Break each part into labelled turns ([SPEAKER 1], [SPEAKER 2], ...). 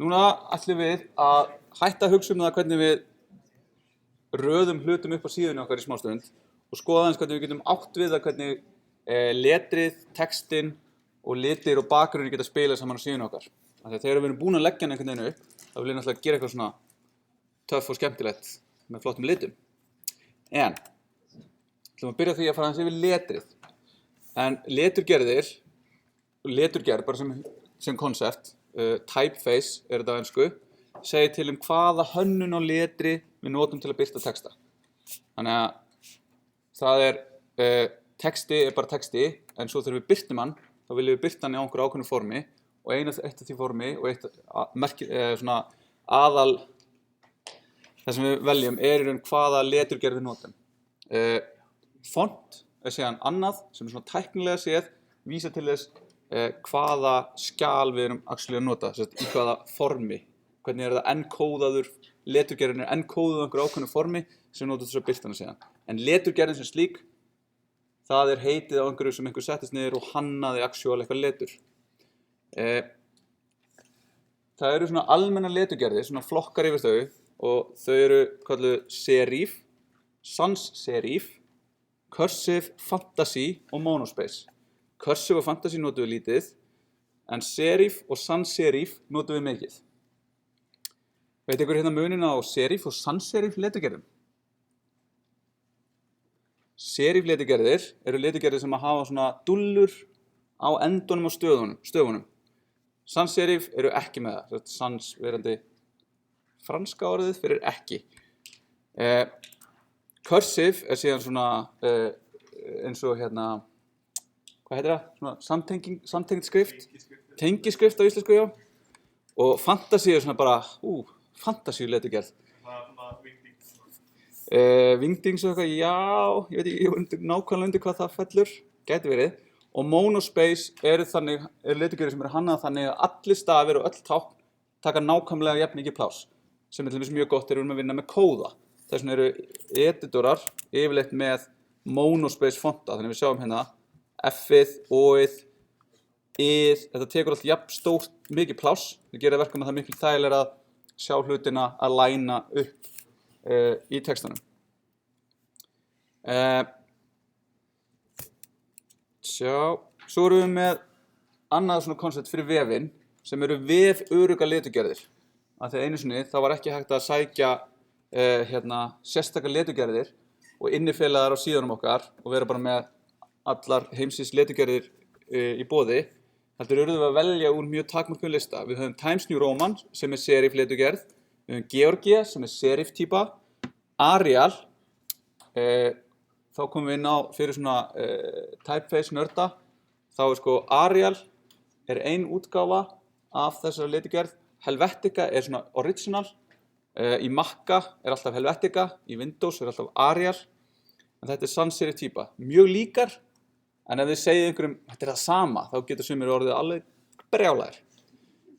[SPEAKER 1] Núna ætlum við að hætta að hugsa það hvernig við röðum hlutum upp á síðunni okkar í smástund og skoða aðeins hvernig við getum átt við það hvernig letrið, textin og litir og bakgrunni geta spilað saman á síðunni okkar. Þegar við erum búin að leggja hann einhvern veginn upp, þá viljum við náttúrulega gera eitthvað svona töff og skemmtilegt með flottum litum. En ætlum að byrja á því að fara aðeins yfir letrið. En leturgerð bara sem konsept, typeface er þetta á ensku, segir til hvaða hönnun á letri við notum til að birta texta. Þannig að það texti er bara texti, en svo þegar við birtum hann, þá viljum við birta hann í einhverju ákveðnu formi og eitt af því formi og svona aðal það sem við veljum er í raun hvaða leturgerð við notum. Font er síðan annað sem er svona tæknilega séð vísa til þess hvaða skjal við erum að nota, í hvaða formi, hvernig er það enkóðaður, leturgerðin er enkóðuð á einhverju ákveðnu formi sem við notum þess að birta hana síðan. En leturgerðin sem slík, það er heitið á einhverju sem einhver settist niður og hannaði eitthvað letur. Það eru svona almennar leturgerðir, svona flokkar yfir þau og þau eru kölluð serif, sans serif, cursive, fantasy og monospace. Cursive og fantasy notum við lítið, en serif og sans serif notum við mikið. Veit ykkur hérna munin á serif og sans serif leturgerðum? Serif leturgerðir eru leturgerðir sem hafa svona dullur á endunum á stöfunum. Sans serif eru ekki með það, sans verandi franska orðið fyrir ekki. Cursive er síðan svona eins og hérna, hvað heitir það? Svona samtengd skrift? Tengiskrift á íslensku, já. Og fantasy er svona bara, fantasy leturgerð. Wingdings og eitthvað, já, ég veit ekki nákvæmlega undir hvað það fellur, gæti verið. Og monospace eru leturgerðir sem eru hannaðar þannig að allir stafir og öll tákn taka nákvæmlega jafn mikið pláss, sem er til dæmis mjög gott þegar við erum að vinna með kóða. Þess vegna eru editorar yfirleitt með monospace fonta, þannig að við sjáum hérna F-ið, O-ið, I-ið, þetta tekur allt jafn stórt mikið pláss, það gerir verkum að það er miklu þægilegra að sjá hlutina að læna upp í textanum. Svo erum við með annað svona koncept fyrir vefinn sem eru veförugga leturgerðir. Af því einu sinni þá var ekki hægt að sækja sérstakar leturgerðir og innifela þær á síðunum okkar og vera bara með allar heimsins leturgerðir í boði. Heldur urðum við að velja úr mjög takmörkuðum lista. Við höfum Times New Roman sem er serif leturgerð, við höfum Georgia sem er serif típa, Arial, þá komum við inn á fyrir svona typeface nörda, þá er sko Arial er ein útgáfa af þessari leturgerð, Helvetica er svona original, í Macca er alltaf Helvetica, í Windows er alltaf Arial, en þetta er sans serif típa. Mjög líkar, en ef þið segið einhverjum þetta er það sama, þá getur sumir orðið alveg brjálæðir.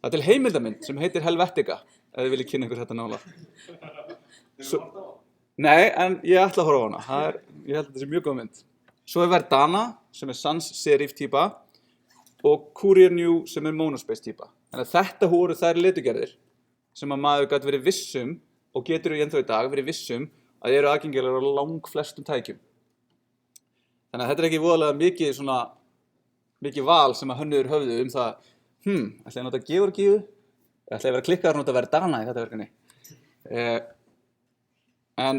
[SPEAKER 1] Það er til heimildamynd sem heitir Helvetica, ef þið viljið kynna ykkur þetta nálega. Nei, en ég ætla að horfa á hana. Ég held að þetta sé mjög góð mynd. Svo er Verdana, sem er sans serif típa, og Courier New, sem er monospace típa. Þannig að þetta voru þær leturgerðir sem að maður gat verið vissum, og getur ennþá í dag verið vissum, að eru aðgengilegar á langflestum tækjum. Þannig að þetta er ekki voðalega mikið val sem að hönnuður höfðu það, ætla ég að nota Georgíu, ætla ég að vera klikkaður og nota Verdana í þetta verkefni. En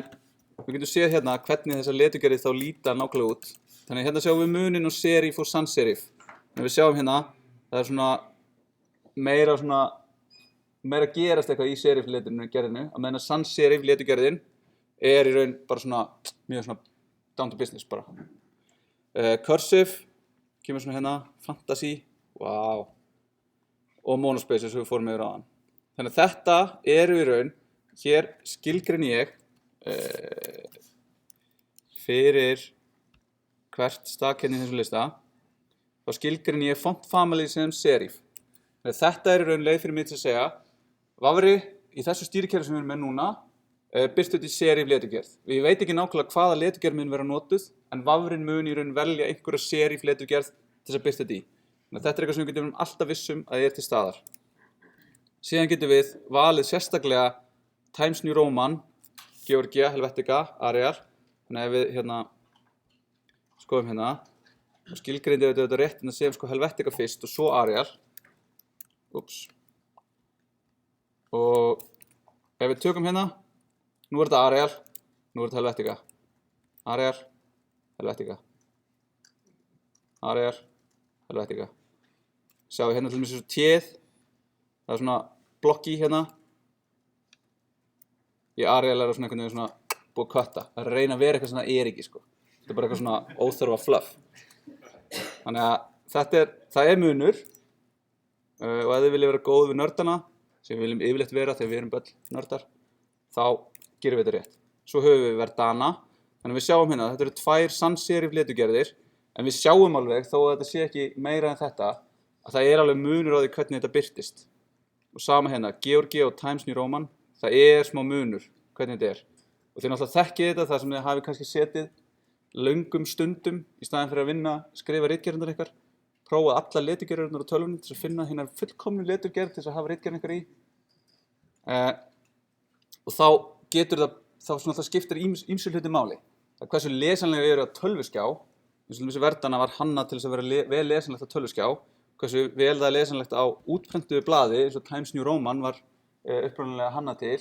[SPEAKER 1] við getum séð hérna hvernig þessar leturgerðir þá líta nákvæmlega út. Þannig að hérna sjáum við munin og serif og sans serif. En við sjáum hérna, það er svona meira gerast eitthvað í serif leturgerðinu, að meðan sans serif leturgerðin er í raun bara svona, mjög svona down to business bara. Cursive, kemur svona hérna, fantasy, wow, og monospace eins og við fórum yfir áðan. Þannig að þetta eru í raun, hér skilgreini ég fyrir hvert stakkenni í þessum lista, þá skilgreini ég font family sem serif. Þetta er í raun leið fyrir mig til að segja, vafri í þessu stýrikerfi sem við erum með núna, birtu þetta í serif leturgerð. Ég veit ekki nákvæmlega hvaða leturgerð mun vera notuð, en vafrin mun í raun velja einhverja serif leturgerð til þess að birta þetta í. Þetta er eitthvað sem við getum alltaf vissum að er til staðar. Síðan getum við valið sérstaklega Times New Roman, Georgia, Helvetica, Arial. Þannig ef við skoðum og skilgreindi við þetta rétt að séum Helvetica fyrst og svo Arial. Og ef við tökum nú þetta Arial, nú þetta Helvetica. Arial, Helvetica. Arial, Helvetica. Sjáum við til dæmis þessu téð. Það svona blokki Í Arial það svona einhvern veginn búið að kötta. Það reyna að vera eitthvað svona ekki, Þetta bara eitthvað svona óþarfa fluff. Þannig að það munur. Og ef þið viljið vera góð við nördana, sem við viljum yfirleitt vera þegar við erum öll nördar, þá gerum við þetta rétt. Svo höfum við Verdana. Þannig að við sjáum þetta eru 2 sans-serif leturgerðir, en við sjáum alveg, þó að þetta sé ekki meira en þetta, að það alveg munur á því hvernig þetta birtist. Og sama Georgia og Times New Roman, það smá munur hvernig þetta Og þið náttúrulega þekkið þetta þar sem þið hafi kannski setið löngum stundum í staðinn fyrir að skrifa ritgerðirnar ykkar, prófað allar leturgerðirnar á tölvunni til að finna hinar fullkomnu leturgerð til að hafa ritgerðin ykkar í. Og þá getur það skiptir ýmsu hluti máli. Það hversu lesanlega eru á tölvuskjá, eins og þessi Verdana var hannað til þess að vera vel lesanlegt á tölvuskjá, hversu vel það lesanlegt á útprentuðu blaði, eins og Times New Roman var upprunalega hannað til.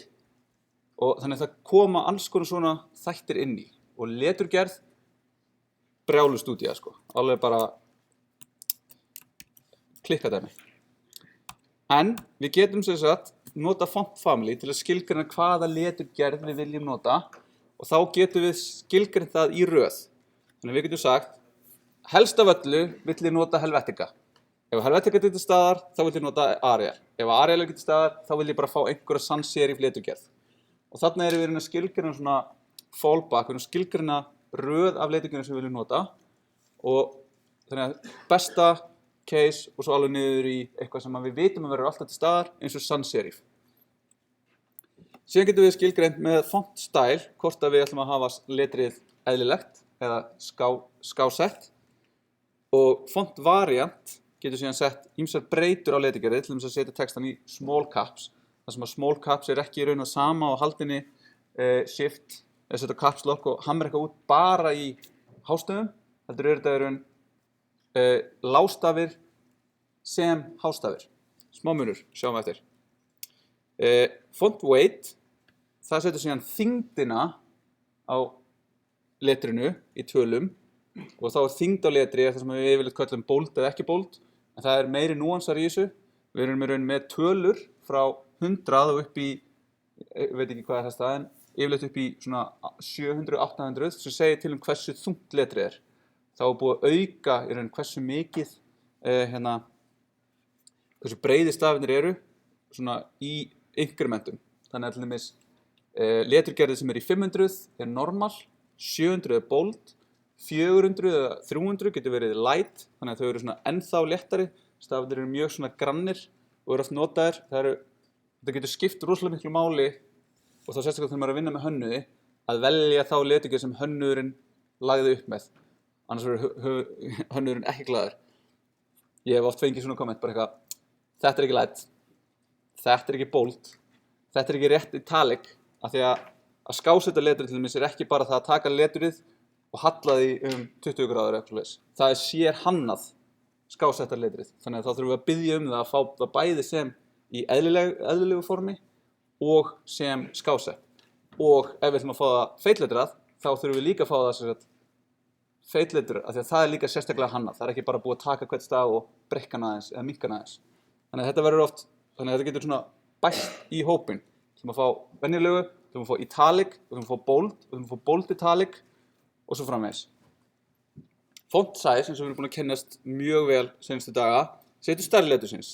[SPEAKER 1] Og þannig að það koma alls konar svona þættir inn í. Og leturgerð, brjálu stúdía, alveg bara klikkadæmi. En við getum sem sagt nota font family til að skilgreina hvaða leturgerð við viljum nota og þá getum við skilgreint það í röð. Þannig að við getum sagt, helst af öllu vill ég nota Helvetica. Ef Helvetica er til staðar, þá vill ég nota Arial. Ef Arial er til staðar, þá vill ég bara fá einhverja sans-serif leturgerð. Og þarna erum við að skilgreina svona fallback, við erum að skilgreina röð af leturgerðum sem við viljum nota og þannig að besta case og svo alveg niður í eitthvað sem við vitum að verður alltaf til staðar eins og sans-serif. Síðan getum við skilgreint með font style hvort að við ætlum að hafa letrið eðlilegt eða skásett og font variant getur síðan sett ýmsar breytur á leturgerði til þess að setja textan í small caps. Það sem að small caps ekki í raun og sama á haldinni shift eða setja caps lock og hamra eitthvað út bara í hástöfum. Heldur þetta í raun lágstafir sem hástafir. Smá munur, sjáum við eftir. Font weight, það setur síðan þyngdina á letrinu í tölum og þá þyngd á letri það sem við yfirleitt köllum bold eða ekki bold en það meiri núansar í þessu. Við erum í raun með tölur frá 100 og upp í, veit ekki hvað það en yfirleitt upp í svona 700-800 sem segir til hversu þungt letrið Þá búið að auka í raun hversu mikið, hversu breiði stafirnir eru svona í inkrementum. Þannig að til dæmis leturgerðið sem í 500 normal, 700 bold, 400 eða 300 getur verið light, þannig að þau eru svona ennþá léttari. Stafirnir eru mjög svona grannir og eru oft notaðir. Þetta getur skipt rosalega miklu máli og þá sérstaklega þegar maður er að vinna með hönnuði að velja þá leturgerð sem hönnuðurinn lagði upp með. Annars verður hönnuðurinn ekki glaður. Ég hef oft fengið svona komment bara eitthvað, þetta ekki light, þetta ekki bold, þetta ekki rétt italic, af því að skásetta letrið til dæmis ekki bara það að taka letrið og halla því 20 gráður eða eitthvað. Það sér hannað skásetta letrið. Þannig að þá þurfum við að biðja það að fá það bæði sem í eðlilegu formi og sem skásett. Og ef við ætlum að fá það feitletrað, þá þurfum við líka að fá það sem sagt feitletrað, af því að það líka sérstaklega hannað. Það ekki bara búið að taka hvert staf og breikka hann aðeins eða minnka hann aðeins. Þannig að þetta verður oft, þannig að þetta getur svona bætt í hópinn. Við ætlum að fá venjulegu, við ætlum að fá italic, við ætlum að fá bold, við ætlum að fá bold italic og svo framvegis. Font size, eins og við erum búin að kynnast mjög vel seinustu daga, setur stærri letursins.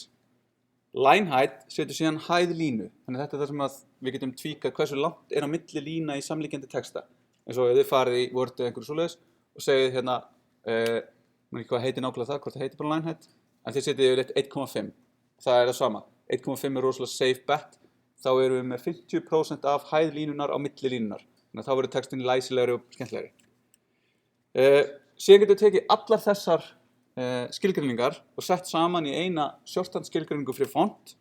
[SPEAKER 1] Line height setur síðan hæð línu. Þannig að þetta það sem að við getum tvíkað hversu langt á milli lína í samliggjandi texta. Eins og ef þið farið í Word eða einhverju svoleiðis og segið maður ekki hvað heitir nákvæmlega það, hvort það heitir bara line height, en þið setið yfirleitt 1,5. Það það sama. 1,5 rosalega safe bet. Þá erum við með 50% af hæð línunar á milli línunar. Þannig að þá verður textin læsilegri og skemmtilegri. Síðan getum við tekið allar þessar skilgreiningar og sett saman í eina shorthand skilgreiningu fyrir font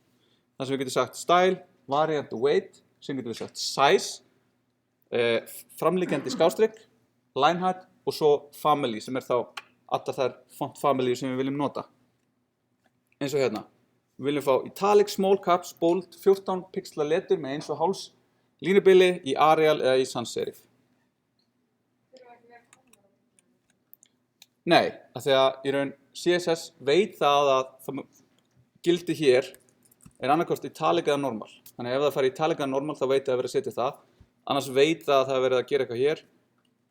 [SPEAKER 1] þar sem við getum sagt style, variant og weight, sem getum við sagt size, framliggjandi skástrygg, line height og svo family sem þá allar þær font family sem við viljum nota. Eins og hérna, við viljum fá italic, small caps, bold, 14 pixla letur með 1,5 línubili í Arial eða í sans serif. Nei, af því að í raun CSS veit það að það gildi hér annarkost italic eða normal. Þannig ef það fari italic eða normal þá veit það að vera að setja það. Annars veit það að það er verið að gera eitthvað hér.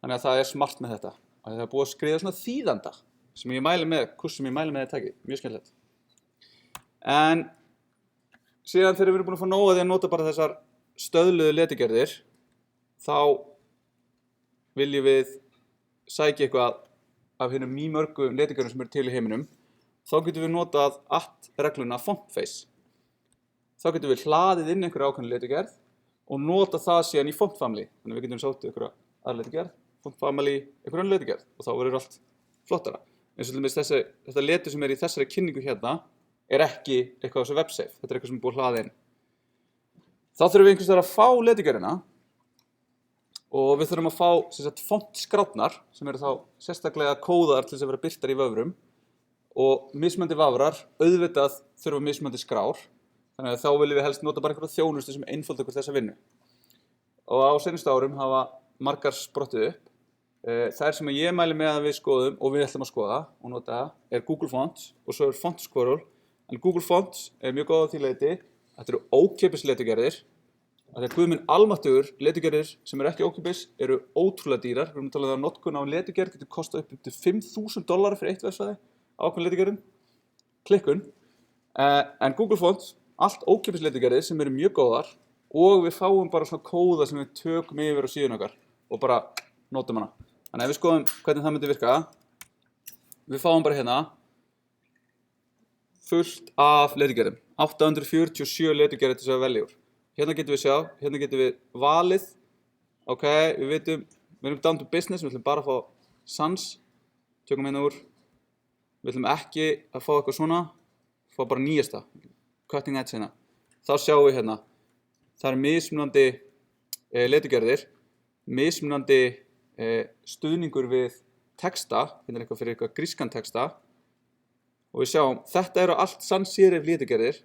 [SPEAKER 1] Þannig að það er smart með þetta. Það er búið að skrifa svona þýðanda sem ég mæli með, kurs sem ég mæli með þetta tæki. Mjög skemmtilegt. En síðan þegar við erum búin að fá nóg að því að nota bara þessar stöðluðu letigerðir, þá viljum við sækja eitthvað af hinnum mýmörgu letigerðum sem eru til í heiminum. Þá getum við notað regluna font face. Þá getum við hlaðið inn einhverja ákveðna letigerð og nota það síðan í font family. Þannig við getum sótt einhverja aðra letigerð, font family, einhverja önnur letigerð og þá verður allt flottara. Eins og til dæmis þetta letur sem í þessari kynningu hérna ekki eitthvað á þessu websave. Þetta eitthvað sem búið hlaðið inn. Þá þurfum við einhvers vegar að fá letigerðina og við þurfum að fá fontskrárnar sem eru þá sérstaklega kóðar til þess að vera birtar í vöfrum og mismunandi vafrar auðvitað þurfa mismunandi skrár. Þannig að þá viljum við helst nota bara einhverja þjónustu sem einfalda okkur þessa vinnu. Og á seinustu árum hafa margar sprottið upp. Þær sem ég mæli með að við skoðum og við ætlum að skoða og nota Google Fonts og svo Font Squirrel. En Google Fonts mjög góð á því leyti. Þetta eru ókeypis letigerðir. Þegar guð minn almáttugur letigerðir sem eru ekki ókeypis eru ótrúlega dýrar. Við erum að tala um að notkun á letigerð getur kostað upp til $5,000 fyrir eitt vefsvæði á ákveðnum letigerðum. Klikkun. En Google Fonts allt ókeypis letigerðir sem eru mjög góðar og við fáum bara svona kóða sem við tökum yfir á síðun okkar og bara notum hana. Þannig að ef við skoðum hvernig það myndi virka, við fáum bara hérna fullt af letigerðum, 847 letigerðir til þess að velja úr. Hérna getum við sjá, hérna getum við valið, ok, við erum down to business, við ætlum bara að fá sans, tökum hérna úr, við ætlum ekki að fá eitthvað svona, fá bara nýjasta. Cutting edge hérna. Þá sjáum við hérna, það eru mismunandi letigerðir, mismunandi stuðningur við texta, hérna er eitthvað fyrir eitthvað grískan texta og við sjáum, þetta eru allt sans serif letigerðir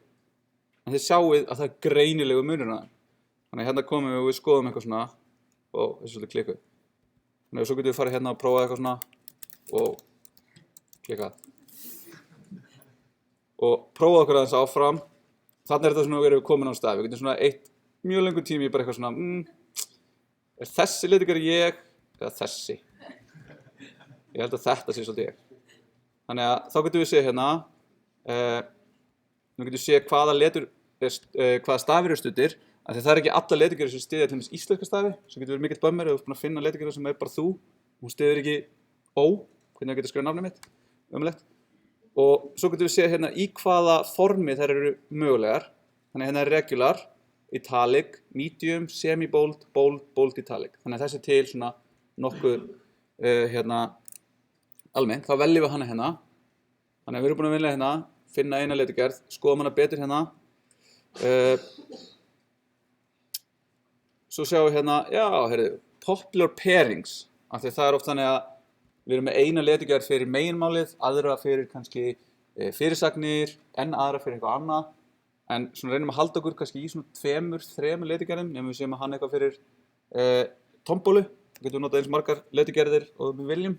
[SPEAKER 1] en þið sjáum að það er greinilegu munur á þeim. Þannig að hérna komum við og við skoðum eitthvað svona og þessu svolítið klikkuð. Þannig að svo getum við farið hérna og prófað eitthvað svona og klikkað. Og prófað okkur aðeins áfram. Þannig er þetta svona að við erum komin á stað. Við getum svona eitt mjög lengur tími bara eitthvað svona er þessi letigerð ég eða þessi? Ég held að þetta sé svolítið ég. Þannig að þá getum við séð hérna nú getum við séð hvaða stafir eru studdir af því það ekki alla letigerðir sem styðja til dæmis íslenska stafi sem getur verið mikill bömmir ef þú ert búin að finna letigerð sem bara þú hún styður ekki ó hvernig það getur skrifað nafnið mitt ömurlegt. Og svo getum við séð hérna í hvaða formi þær eru mögulegar. Þannig hérna er regular, italic, medium, semi-bold, bold, bold italic. Þannig að þessi til svona nokkuð hérna almennt. Þá veljum við hana hérna. Þannig að við erum búin að velja hérna, finna eina letigerð, skoðum hana betur hérna. Svo sjáum við hérna, já, heyrðu, popular pairings. Af því það er oft þannig að við erum með eina letigerð fyrir meginmálið, aðra fyrir kannski fyrirsagnir, en aðra fyrir eitthvað annað. En svona reynum að halda okkur kannski í svona 2-3 letigerðum, nefnum við séum að hann eitthvað fyrir tombólu. Þá getum við notað eins margar letigerðir og við viljum.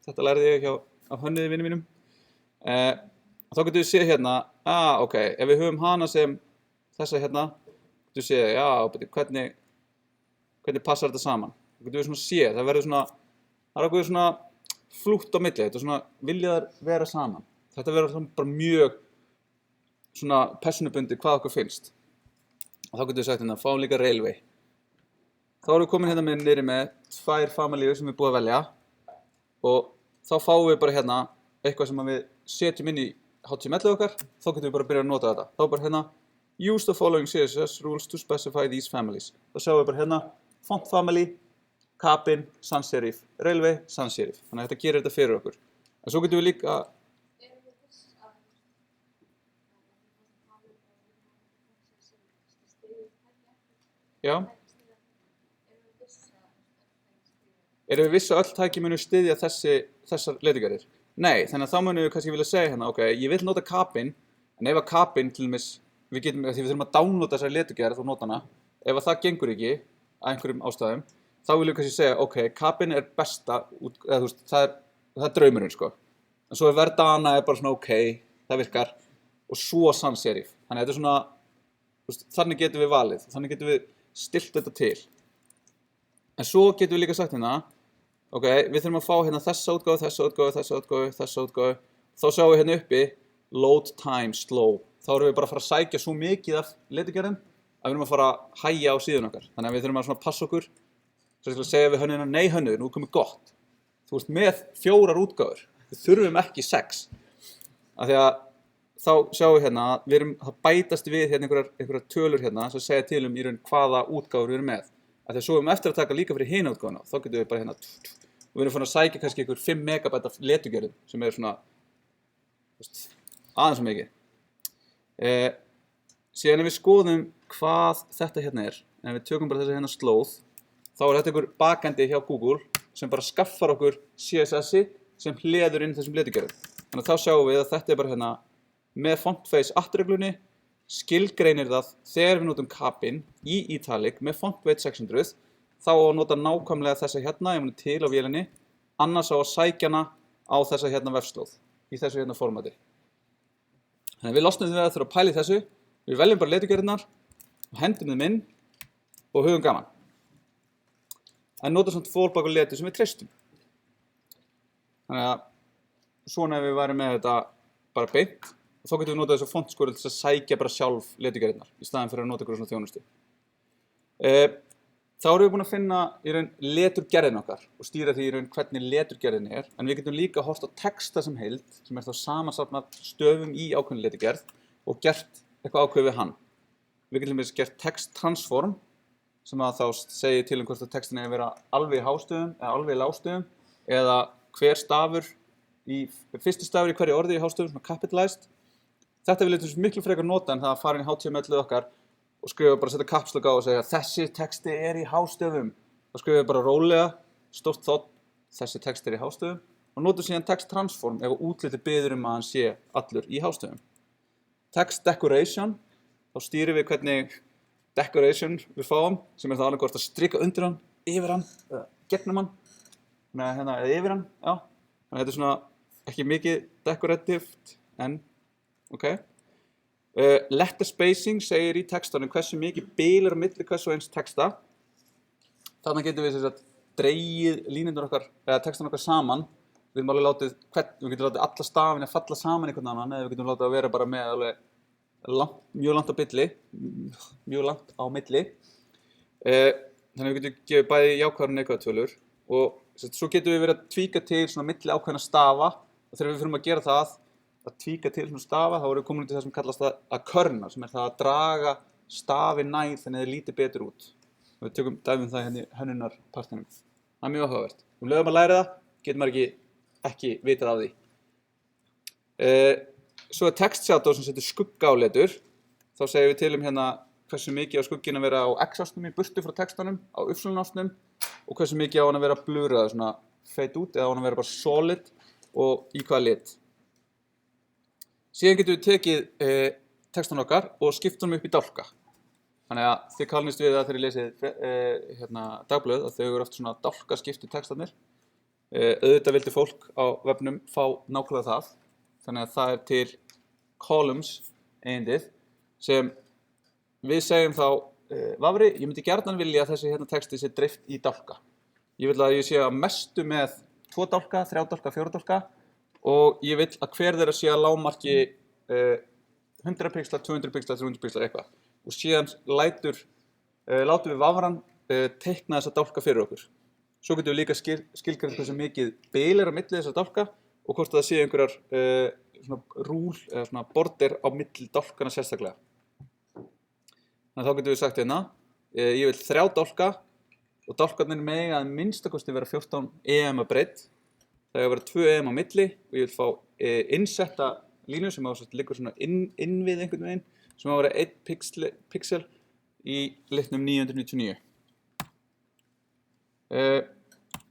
[SPEAKER 1] Þetta lærði ég af hönnuði vinum mínum. Þá getum við séð hérna, ok, ef við höfum hana sem þessa hérna, getum við séð, hvernig passar þetta saman. Þá getum við svona séð, það verður svona, það er okkur svona flútt á milli, þetta er svona viljaðar vera saman. Þetta verður bara mjög svona persónubundið hvað okkur finnst. Og þá getum við sagt hérna, fáum líka railway. Þá erum við komin hérna niðri með 2 familíur sem við búum að velja og þá fáum við bara hérna eitthvað sem við setjum inn í HTML-ið okkar, þá getum við bara að byrja að nota þetta. Þá bara hérna, use the following CSS rules to specify these families. Þá sjáum við bara hérna, font family, kapin, sans serif, railway, sans serif. Þannig að þetta gerir þetta fyrir okkur. En svo getum við líka Já. Erum við viss að öll tæki munu styðja þessar leturgerðir? Nei, þannig að þá munum við kannski vilja segja hérna, ok, ég vil nota kapinn, en ef að kapinn til dæmis, því við þurfum að downloada þessari leturgerð og nota hana, ef að það gengur ekki, af einhverjum ástæðum, þá viljum við kannski segja, ok, kapinn er besta, eða þú veist, það er draumurinn, sko. En svo Verdana er bara svona, ok, það virkar, og svo sans serif. Þannig að þetta er svona, þú veist, þannig getum við valið, þannig getum við stillt þetta til. En svo getum við líka sagt hérna, ok, við þurfum að fá hérna þessa útgáfu, þessa útgáfu, þessa útgáfu, þessa útgáfu. Þá sjáum við hérna uppi, load time slow. Þá erum við bara að fara að sækja svo mikið af leturgerðum að við erum að fara að hægja á síðun okkar. Þannig að við þurfum að svona passa okkur. Svo að segja við hönnuna, nei hönnuður, nú er komið gott. Þú ert með 4 útgáfur. Við þurfum ekki 6. Af því að þá sjáum við hérna að það bætast við hérna einhverjar tölur hérna sem segja til í raun hvaða útgáfur við erum með. Af því að svo erum við eftir að taka líka fyrir hina útgáfuna. Þá getum við bara hérna og við erum fann að sækja kannski einhver 5 megabæt af leturgerðum sem er svona aðeins svo mikið. Síðan ef við skoðum hvað þetta hérna er, en við tökum bara þessa hérna slóð, þá er þetta einhver bakendi hjá Google sem bara skaffar okkur CSS-i sem hleður inn þessum leturgerðum. Þannig að þá sjáum við að þetta er bara hérna með fontface at-reglunni, skilgreinir það þegar við notum kapinn í italic með font weight 600, þá á að nota nákvæmlega þessa hérna ef hún er til á vélinni, annars á að sækja hana á þessa hérna vefslóð, í þessu hérna formati. Þannig að við losnum við að þurfa að pæla í þessu, við veljum bara leturgerðirnar, hendum þeim inn og höfum gaman. En nota samt fallback og letur sem við treystum. Þannig að svona ef við værum með þetta bara beint, þá getum við notað þessu fontskoril til að sækja bara sjálf leturgerðirnar í staðinn fyrir að nota eitthvað svona þjónustu. Þá erum við búin að finna í raun leturgerðin okkar og stýra því í raun hvernig leturgerðin er, en við getum líka horft á texta sem heild, sem er þá samansafnað stöfum í ákveðin leturgerð og gert eitthvað ákveðið við hann. Við getum gert text transform, sem að þá segir til hvort að textin er að vera alveg í hástöfum eða alveg í lágstöfum, eða hver stafur fyrsti stafur í hverju orði í hástöfum, svona capitalized. Þetta vil ég miklu frekar nota en það að fara inn í HTML-ið okkar og skrifa bara setja caps lock á og segja þessi texti er í hástöfum. Þá skrifa við bara rólega, stórt þ, þessi texti er í hástöfum og notum síðan text transform ef útlitið biður að hann sé allur í hástöfum. Text decoration, þá stýrum við hvernig decoration við fáum, sem er það alveg hvort að strika undir hann, yfir hann, gegnum hann, eða yfir hann, já. Þannig að þetta er svona ekki mikið decorativt, en ok. Letter spacing segir í textanum hversu mikið bil er á milli hvers og eins texta. Þarna getum við dregið línurnar okkar, eða textan okkar saman. Við getum alveg látið alla stafina að falla saman einhvern annan, eða við getum látið að vera bara með alveg mjög langt á milli. Þannig að við getum gefið bæði jákvæðar og neikvæðar tölur. Og svo getum við verið að tvíka til svona milli ákveðna stafa. Og þegar við fyrir að gera það, að tvíka til svona stafa, þá erum við komin út í það sem kallast að körna, sem er það að draga stafi nær þannig að það líti betur út. Og við tökum dæmum það hérna í hönnunarpartinum. Það er mjög áhugavert. Um leið að maður læri það, getur maður ekki vitað af því. Svo er text shadow sem setur skugga á letur. Þá segir við til hérna hversu mikið á skugginn að vera á x-ásnum í burtu frá textanum, á y-ásnum og hversu mikið á hann að vera blurrað, svona fade út, eða á hann að vera bara solid og í hvaða lit. Síðan getum við tekið textan okkar og skipt honum upp í dálka. Þannig að þið kannist við það þegar ég lesið dagblöð að þau eru oft svona dálkaskiptu textarnir. Auðvitað vildi fólk á vefnum fá nákvæmlega það. Þannig að það er til columns eigindið sem við segjum þá Vafri, ég myndi gjarnan vilja að þessi texti sé dreift í dálka. Ég vil að ég sé að mestu með 2 dálka, 3 dálka, 4 dálka og ég vil að hver þeirra sé að lágmarki 100 pixlar, 200 pixlar, 300 pixlar eitthvað. Og síðan látum við Vafran teikna þessa dálka fyrir okkur. Svo getum við líka skilgreint hversu mikið bil er á milli þessa dálka og hvort það sé einhverjar svona rúl eða svona border á milli dálkana sérstaklega. Þannig að þá getum við sagt hérna, ég vil 3 dálka og dálkarnir mega að minnstakosti vera 14 EM að breidd. Það er að vera 2 EM á milli og ég vil fá innsetta línu sem liggur svona inn við einhvern veginn sem að vera 1 pixel í litnum 999.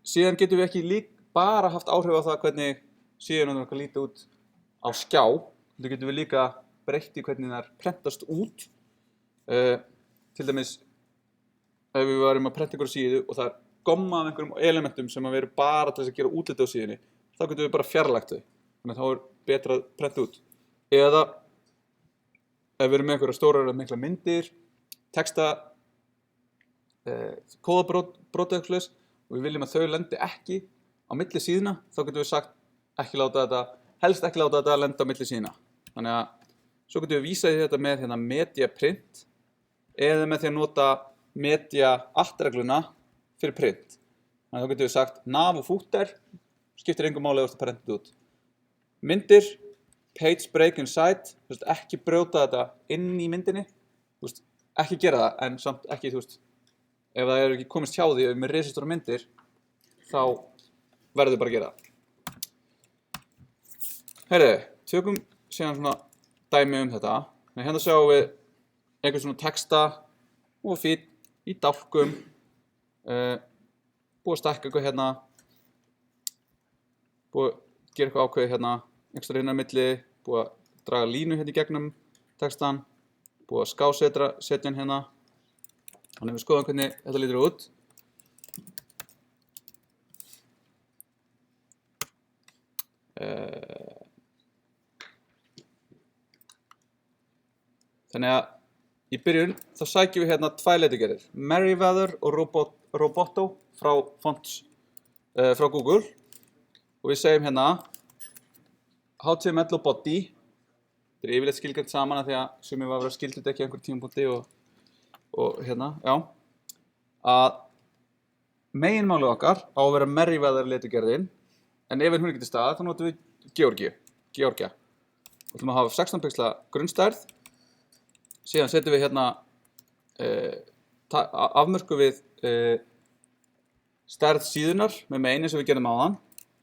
[SPEAKER 1] Síðan getum við ekki bara haft áhrif á það hvernig síðan okkar líta út á skjá. Þetta getum við líka breytt í hvernig þær prentast út. Til dæmis, ef við varum að prenta einhverja síðu og það er gomma af einhverjum elementum sem að veru bara til þess að gera útliti á síðunni, þá getum við bara fjarlægt þau. Þannig að þá er betra að prenta út. Eða ef við erum með einhverja stórar mikla myndir, texta, kóðabrot eða eitthvað og við viljum að þau lendi ekki á milli síðna, þá getum við sagt helst ekki láta þetta lenda á milli síðna. Þannig að svo getum við vísað í þetta með media print eða með því að nota media alt-regluna fyrir print. Þannig að þá getum við sagt nav og footer skiptir engu máli ef þú prentið út. Myndir, page break inside, ekki brjóta þetta inn í myndinni, ekki gera það, en samt ekki, ef það er ekki komist hjá því með risastórar myndir, þá verður þið bara að gera það. Heyrðu, tökum síðan svona dæmi þetta. Hérna sjáum við einhvern svona texta og feed í dálkum, búið að stækka eitthvað hérna, búið að gera eitthvað ákveðið hérna, einhverstaðar hérna á milli, búið að draga línu hérna í gegnum textan, búið að skásetja hann hérna. Þannig við skoðum hvernig þetta lítur út. Þannig að í byrjun þá sækjum við hérna tvær leturgerðir, Merriweather og Roboto frá Google og við segjum hérna HTML og body. Þetta er yfirleitt skilgreint saman af því að sumir var að vera skilgreint ekki á einhverjum tímapunkti og hérna, já, að meginmálið okkar á að vera Merriweather leturgerðin, en ef hún er ekki til staðar þá notum við Georgia. Við ætlum að hafa 16 pixla grunnstærð, síðan setjum við hérna afmörkum við stærð síðunar með einu sem við gerum áðan.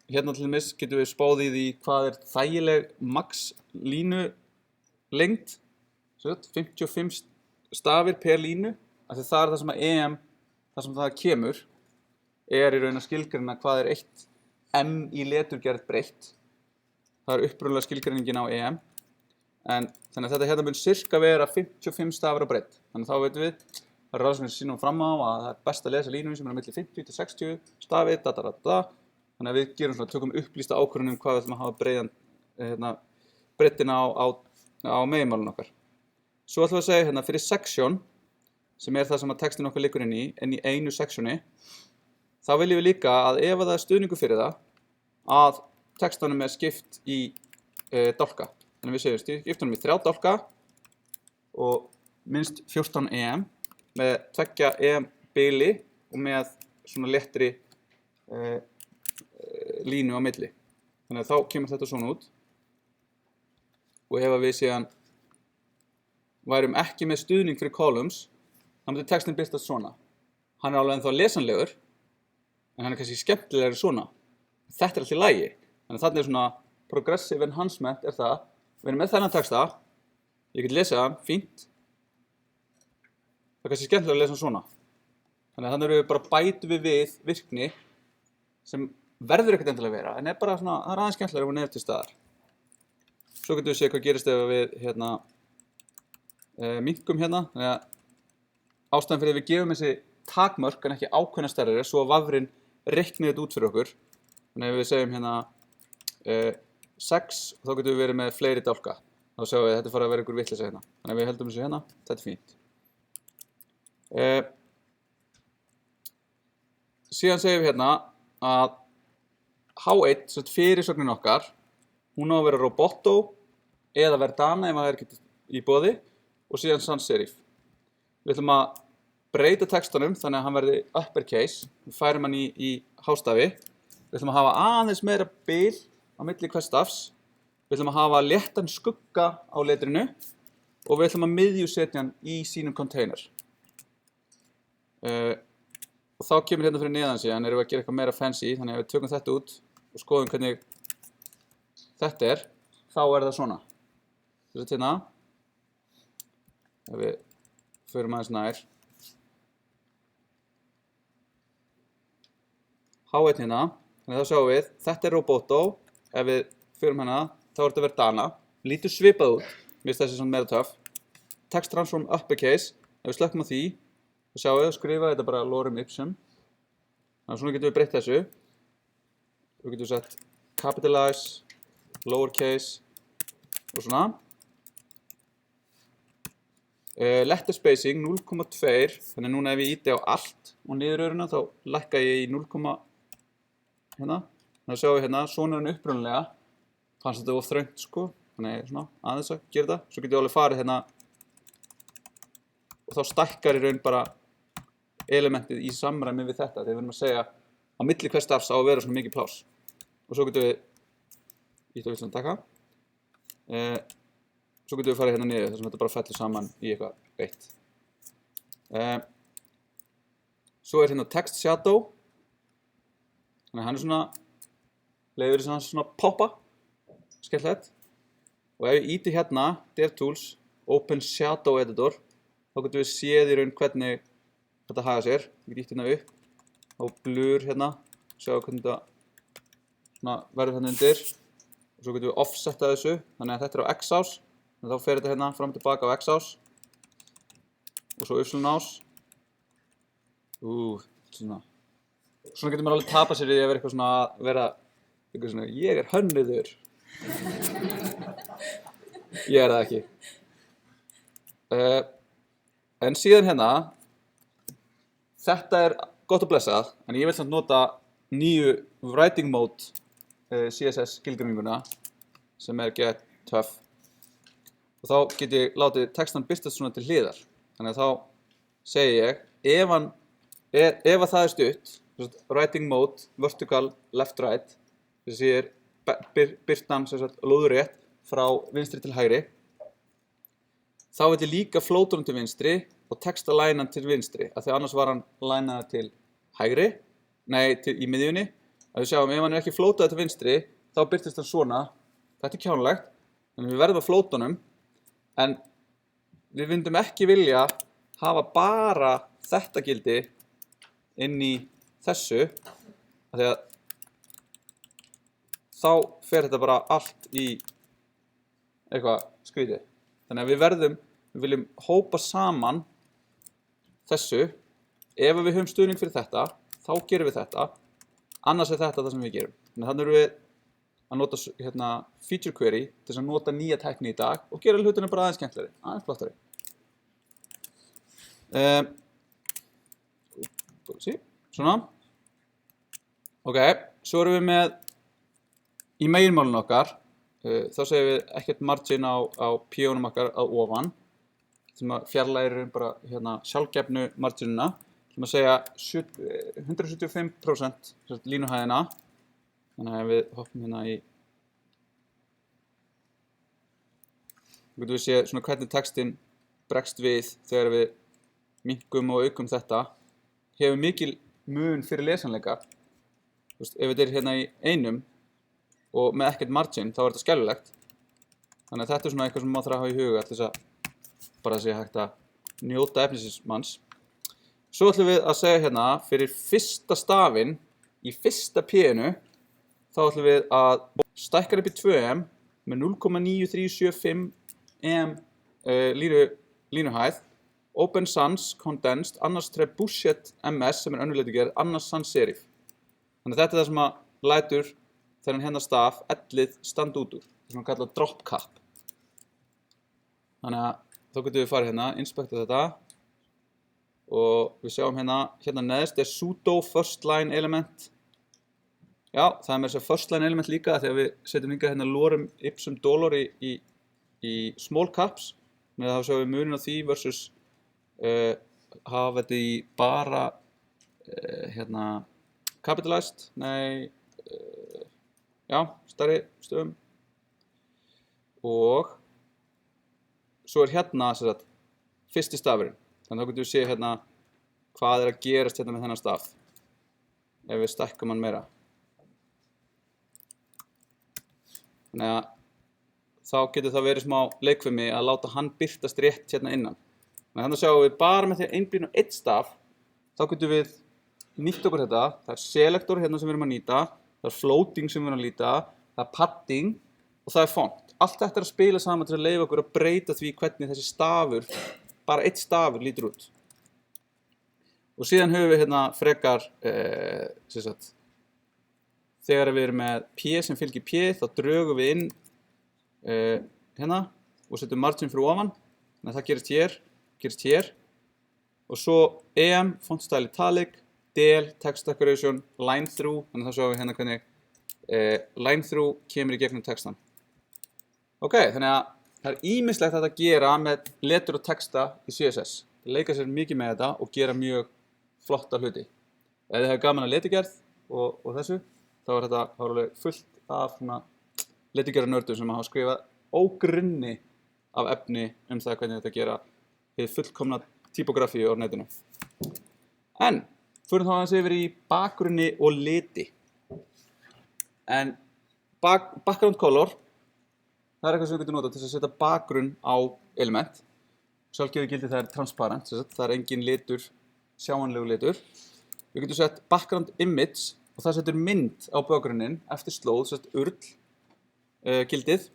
[SPEAKER 1] Hérna til dæmis getum við spáð í því hvað er þægileg max línu lengd, 55 stafir per línu, af því það er það sem að það sem það kemur, er í raun að skilgreina hvað er 1 M í leturgerð breytt. Það er upprunalega skilgreiningin á EM, en þannig að þetta hérna mun sirka vera 55 stafir á breidd. Þannig að þá veitum við, það er rannsóknir sem sýnum fram á að það er best að lesa línur sem er á milli 50 til 60 stafi, Þannig að við gerum svona, tökum upplýsta ákvörðun hvað við ætlum að hafa breiddina á meginmálinu okkar. Svo ætlum við að segja hérna fyrir section, sem er það sem að textin okkar liggur inn í einu sectioni, þá viljum við líka að ef það er stuðningur fyrir það, að textanum er skipt í dálka. Þannig að við segjum skiptunum í 3 dálka og minnst 14 EM með 2 EM bili og með svona léttri línu á milli. Þannig að þá kemur þetta svona út. Og ef við síðan værum ekki með stuðning fyrir columns, þá myndi textin birtast svona. Hann er alveg ennþá lesanlegur, en hann er kannski skemmtilegri svona. Þetta er allt í lagi. Þannig að þarna er svona progressive enhancement er það. Við erum með þennan texta, ég get lesið hann, fínt. Það er kannski skemmtilega að lesa hann svona. Þannig að þannig erum við bara bætu við virkni sem verður ekkert endilega að vera, en er bara svona, það er aðeins skemmtilega ef hún er til staðar. Svo getum við séð hvað gerist ef við minnkum hérna. Þannig að ástæðan fyrir að við gefum þessi takmörk en ekki ákveðna stærðir svo að vafrinn reikni þetta út fyrir okkur. Þannig að ef við segjum hérna 6, þá getum við verið með fleiri dálka. Þá sjáum við að þetta fara að vera ykkur vitleysa hérna. Þannig að við heldum þessu hérna, þetta er fínt. Síðan segjum við hérna að H1, fyrirsögnin okkar, hún á að vera Roboto eða Verdana ef það er ekki í boði og síðan sans serif. Við ætlum að breyta textanum þannig að hann verði uppercase, við færum hann í hástafi. Við ætlum að hafa aðeins meira bil á milli hvers stafs. Við ætlum að hafa léttan skugga á letrinu og við ætlum að miðjusetja hann í sínum container. Og þá kemur hérna fyrir neðan síðan, erum við að gera eitthvað meira fancy, þannig að við tökum þetta út og skoðum hvernig þetta er, þá er það svona. Þess að hérna, ef við förum aðeins nær. H1 hérna, þannig þá sjáum við, þetta Roboto, ef við förum hérna, þá þetta Verdana, lítur svipað út, mér finnst þessi svona meira töff. Text transform uppercase, ef við slökkum á því, þá sjáum við, skrifa þetta bara lorem ipsum. Þannig að svona getum við breytt þessu. Við getum sett capitalize, lowercase og svona. Letter spacing 0,2, þannig núna ef ég íti á allt og niðuröruna þá lækka ég í 0, hérna. Þannig að sjáum við hérna, svona er hann upprunalega. Fannst þetta of þröngt sko, þannig svona aðeins að gera þetta. Svo getum við alveg farið hérna og þá stækkar í raun bara elementið í samræmi við þetta. Þegar við erum að segja á milli hvers stafs á að vera svona mikið pláss. Og svo getum við ítt og vilt svona taka. Svo getum við farið hérna niður þar sem þetta bara fellur saman í eitthvað eitt. Svo er hérna text shadow. Þannig að hann er svona, leiður þess að hann svona poppa. Skemmtilegt. Og ef ég íti hérna, DevTools, Open Shadow Editor, þá getum við séð í raun hvernig þetta haga sér. Ég get ítt hérna upp og blur hérna. Sjá hvernig þetta svona verður hérna undir. Og svo getum við offsetta þessu. Þannig að þetta er á X-ás. Þá fer þetta hérna fram og tilbaka á X-ás og svo Y-ás. Svona. Svona getur maður alveg tapað sér í að vera eitthvað svona eitthvað svona, ég er hönnuður. Ég er það ekki. En síðan hérna, þetta er gott og blessað, en ég vil samt nota nýju Writing Mode CSS skilgreininguna sem er gett töff. Og þá get ég látið textan birtast svona til hliðar. Þannig að þá segi ég, ef það er stutt, writing mode, vertical, left, right, þessi er birtan lóðrétt frá vinstri til hægri, þá vil ég líka flótunum til vinstri og texta lænan til vinstri, af því annars var hann lænaður til hægri, í miðjunni. Að við sjáum, ef hann er ekki flótaður til vinstri, þá birtist hann svona. Þetta er kjánulegt, þannig við verðum að flótunum. En við myndum ekki vilja hafa bara þetta gildi inn í þessu, af því að þá fer þetta bara allt í eitthvað skrítið. Þannig að við viljum hópa saman þessu. Ef við höfum stuðning fyrir þetta, þá gerum við þetta. Annars er þetta það sem við gerum. Þannig að þannig erum við að nota hérna, feature query til þess að nota nýja tækni í dag og gera hlutina bara aðeins skemmtilegri, aðeins flottari. Svona. Ok, svo erum við með í meginmálinu okkar, þá segum við ekkert margin á píónum okkar að ofan, sem að fjarlægir bara hérna, sjálfgefnu marginuna, sem að segja 175% línuhæðina. Þannig að ef við hoppum hérna í, þá getum við séð svona hvernig textinn bregst við þegar við minnkum og aukum þetta. Hefur mikil mun fyrir lesanleika. Ef þetta er hérna í einum og með ekkert margin, þá er þetta skelfilegt. Þannig að þetta er svona eitthvað sem maður þarf að hafa í huga til þess að bara sé hægt að njóta efnisins manns. Svo ætlum við að segja hérna fyrir fyrsta stafinn í fyrsta p-inu, þá ætlum við að stækka upp í 2M með 0,9375 em línuhæð, Open Sans Condensed, annars Trebuchet MS sem er önnur leitugerð, annars sans serif. Þannig að þetta er það sem að lætur þennan hérna staf ellið standa út úr, sem við kallum drop cap. Þannig að þá getum við farið hérna, inspekta þetta og við sjáum hérna neðst er pseudo first line element. Já, það er með þess að first line element líka þegar við setjum hérna lorem ipsum dolor í small caps. Þannig að þá sjáum við munin á því versus hafa þetta í bara hérna capitalized, já, stærri stöðum. Og svo er hérna sagt, fyrsti stafurinn. Þannig að þá getum við séð hérna hvað er að gerast hérna með þennan staf ef við stækkum hann meira. Þannig að þá getur það verið smá leikfimi að láta hann birtast rétt hérna innan. Þannig að hérna sjáum við bara með því að einblína á einn staf, þá getum við nýtt okkur þetta. Það er selektor hérna sem við erum að nýta, það er floating sem við erum að nýta, það er padding og það er font. Allt þetta er að spila saman til að leyfa okkur að breyta því hvernig þessi stafur, bara einn stafur lítur út. Og síðan höfum við hérna frekar, þegar við erum með P sem fylgir P, þá drögum við inn hérna og setjum margin fyrir ofan. Þannig að það gerist hér. Og svo EM, font style italic, del, text decoration, line through. Þannig að það sjáum við hérna hvernig line through kemur í gegnum textan. Ok, þannig að það er ýmislegt hægt að gera með letur og texta í CSS. Það leika sér mikið með þetta og gera mjög flotta hluti. Ef þið hefur gaman að leturgerð og þessu, þá er þetta alveg fullt af leturgerðarnördum sem hafa skrifað ógrunni af efni það hvernig þetta gera hið fullkomna typografíu á netinu. En förum þá aðeins yfir í bakgrunni og liti. En background color, það er eitthvað sem við getum notað til að setja bakgrunn á element. Sjálfgefið gildi það er transparent, það er engin litur, sjáanlegu litur. Við getum sett background image og það setur mynd á bakgrunnin eftir slóð, url gildið.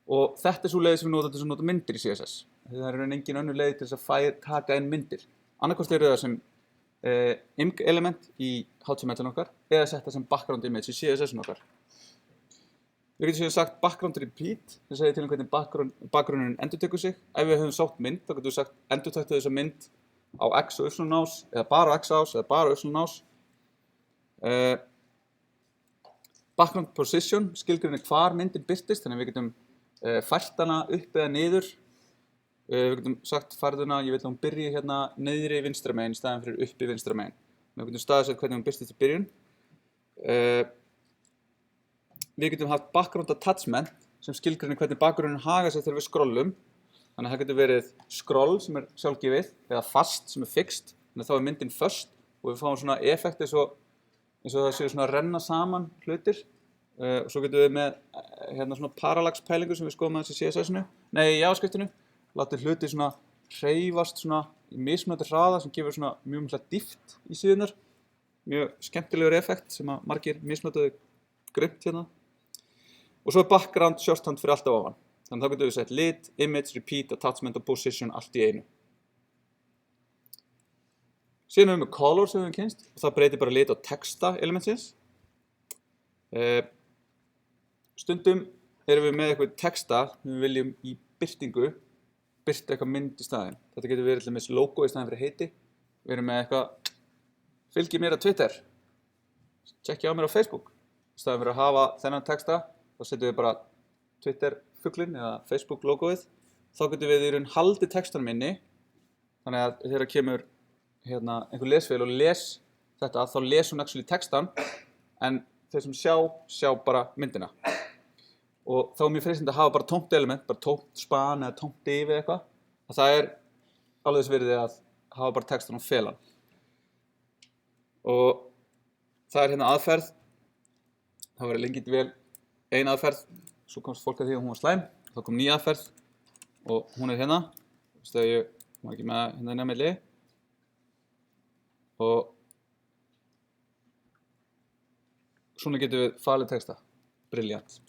[SPEAKER 1] Og þetta er svo leið sem við notum til að nota myndir í CSS. Það er engin önnur leið til þess að taka inn myndir. Annarkvort eru það sem img element í HTML-inu okkar eða setja sem background image í CSS-inu okkar. Við getum síðan sagt background repeat, það segir til hvernig bakgrunnin endurtekur sig. Ef við höfum sótt mynd, þá getum við sagt endurtaktu þessa mynd á x og y-ás, eða bara á x-ás, eða bara á y-ás. Background position skilgreinir hvar myndin birtist, þannig að við getum fært hana upp eða niður. Við getum sagt færðuna, ég vil að hún byrji hérna niðri vinstra megin í staðinn fyrir uppi vinstra megin. Við getum staðsett hvernig hún birtist í byrjun. Við getum haft background attachment sem skilgreinir hvernig bakgrunnin hagar sig þegar við skrollum. Þannig að það getur verið scroll sem er sjálfgefið eða fast sem er fixed. Þannig að þá er myndin first og við fáum svona effekt eins og það séu svona að renna saman hlutir. Og svo getum við með hérna svona parallax pælingu sem við skoðum aðeins í CSS-inu, nei í JavaScript-inu. Látið hluti svona hreyfast svona í mismunandi hraða sem gefur svona mjög mikla dýpt í síðunar. Mjög skemmtilegur effekt sem að margir misnotaðu grimt hérna. Og svo er background shorthand fyrir allt á ofan. Þannig að þá getum við sett lit, image, repeat, attachment og position allt í einu. Síðan erum við með color sem við höfum kynst og það breytir bara lit á texta elementsins. Stundum erum við með eitthvað texta sem við viljum í birtingu birta eitthvað mynd í staðinn. Þetta getur verið til dæmis logo í staðinn fyrir heiti. Við erum með eitthvað fylgi mér á Twitter, tjekkja á mér á Facebook. Í staðinn fyrir að hafa þennan texta, þá setjum við bara Twitter-fuglinn eða Facebook-logoið. Þá getum við í raun haldið textanum inni. Þannig að þegar kemur einhver lesvél og les þetta, þá les hún actually textan, en þeir sem sjá bara myndina. Og þá er mjög freistandi að hafa bara tómt element, bara tómt span eða tómt div eða eitthvað. Það er alveg þess virði að hafa bara textan og felan. Og það er hérna aðferð. Það var lengi vel ein aðferð, svo komst fólk að því að hún var slæm. Þá kom ný aðferð og hún er hérna. Þegar ég var ekki með hérna inn á milli. Og svona getum við falið texta. Brilliant.